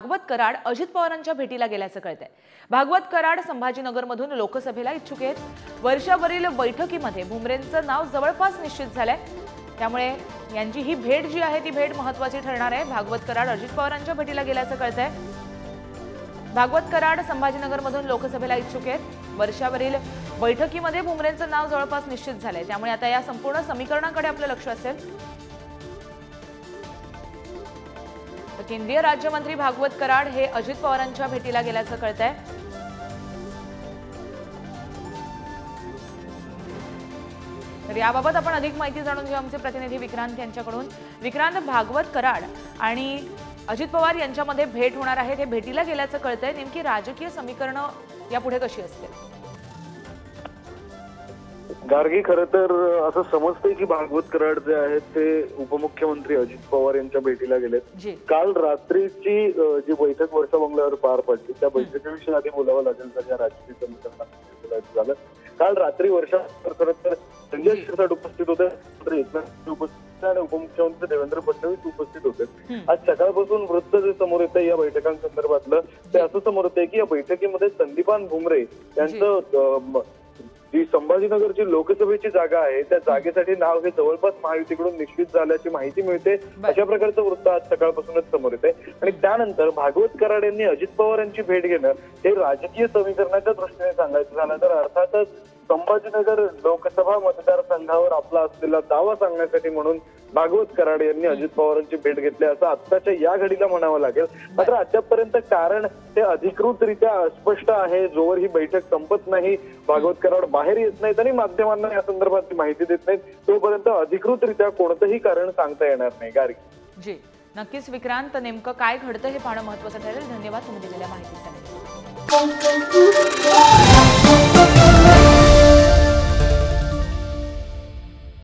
भागवत कराड अजित पवारांच्या भेटीला गेल्याचं कळतंय। भागवत कराड संभाजीनगरमधून लोकसभेला इच्छुक आहेत। वर्षावरील बैठकीमध्ये भुमरेंचं नाव जवळपास निश्चित झालंय। त्यामुळे यांची ही भेट जी आहे ती भेट महत्त्वाची ठरणार आहे। भागवत कराड अजित पवारांच्या भेटीला गेल्याचं कळतंय। भागवत कराड संभाजीनगरमधून लोकसभेला इच्छुक आहेत। वर्षावरील बैठकीमध्ये भुमरेंचं नाव जवळपास निश्चित झालंय। त्यामुळे आता या संपूर्ण समीकरणाकडे आपलं लक्ष असेल। केंद्रीय राज्यमंत्री भागवत कराड हे अजित पवारांच्या भेटीला गेल्याचं कळतंय। तर याबाबत आपण अधिक माहिती जाणून घेऊ आमचे प्रतिनिधी विक्रांत यांच्याकडून। विक्रांत, भागवत कराड आणि अजित पवार यांच्यामध्ये भेट होणार आहे, ते भेटीला गेल्याचं कळतंय। नेमकी राजकीय समीकरणं यापुढे कशी असतील? गार्गी, खरं तर असं समजतंय की भागवत कराड जे आहेत ते उपमुख्यमंत्री अजित पवार यांच्या भेटीला गेलेत। काल रात्रीची जी बैठक वर्षा बंगल्यावर पार पडली त्या बैठकीविषयी आधी बोलावं लागेल तर या राजकीय समीकरणात झालं। काल रात्री वर्षा खरं तर संजय शिरसाट उपस्थित होते, एकनाथ उपस्थित आणि उपमुख्यमंत्री देवेंद्र फडणवीस उपस्थित होते। आज सकाळपासून वृत्त जे समोर येतं या बैठकांसंदर्भातलं ते असं समोर येतंय की या बैठकीमध्ये संदीपान भुमरे यांचं जी संभाजीनगरची लोकसभेची जागा आहे त्या जागेसाठी नाव हे जवळपास महायुतीकडून निश्चित झाल्याची माहिती मिळते। अशा प्रकारचं वृत्त आज सकाळपासूनच समोर येते आणि त्यानंतर भागवत कराड यांनी अजित पवार यांची भेट घेणं हे राजकीय समीकरणाच्या दृष्टीने सांगायचं झालं तर अर्थातच संभाजीनगर लोकसभा मतदारसंघावर आपला असलेला दावा सांगण्यासाठी म्हणून भागवत कराड यांनी अजित पवारांची भेट घेतली असं आत्ताच्या या घडीला म्हणावं लागेल। मात्र अद्यापपर्यंत कारण ते अधिकृतरित्या अस्पष्ट आहे। जोवर ही बैठक संपत नाही, भागवत कराड बाहेर येत नाहीत आणि माध्यमांना या संदर्भात माहिती देत नाहीत, तोपर्यंत अधिकृतरित्या कोणतंही कारण सांगता येणार नाही। गार्गी जी, नक्कीच विक्रांत, नेमकं काय घडतं हे पाहणं महत्त्वाचं ठरेल। धन्यवाद तुम्ही दिलेल्या माहितीसाठी।